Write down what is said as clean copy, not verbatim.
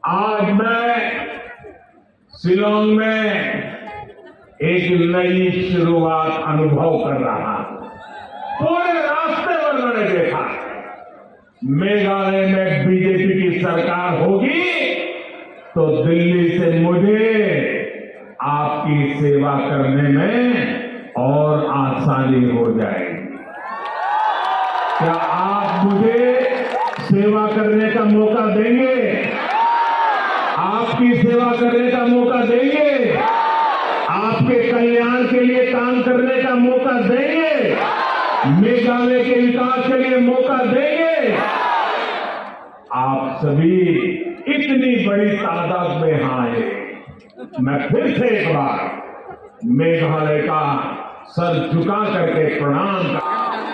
आज मैं शिलांग में एक नई शुरुआत अनुभव कर रहा हूं। पूरे रास्ते पर मैंने देखा मेघालय में बीजेपी की सरकार होगी तो दिल्ली से मुझे आपकी सेवा करने में और आसानी हो जाएगी। क्या आप मुझे सेवा करने का मौका देंगे? आपकी सेवा करने का मौका देंगे? आपके कल्याण के लिए काम करने का मौका देंगे? मेघालय के विकास के लिए मौका देंगे? आप सभी इतनी बड़ी तादाद में आए, मैं फिर से एक बार मेघालय का सर झुका करके प्रणाम करता हूं।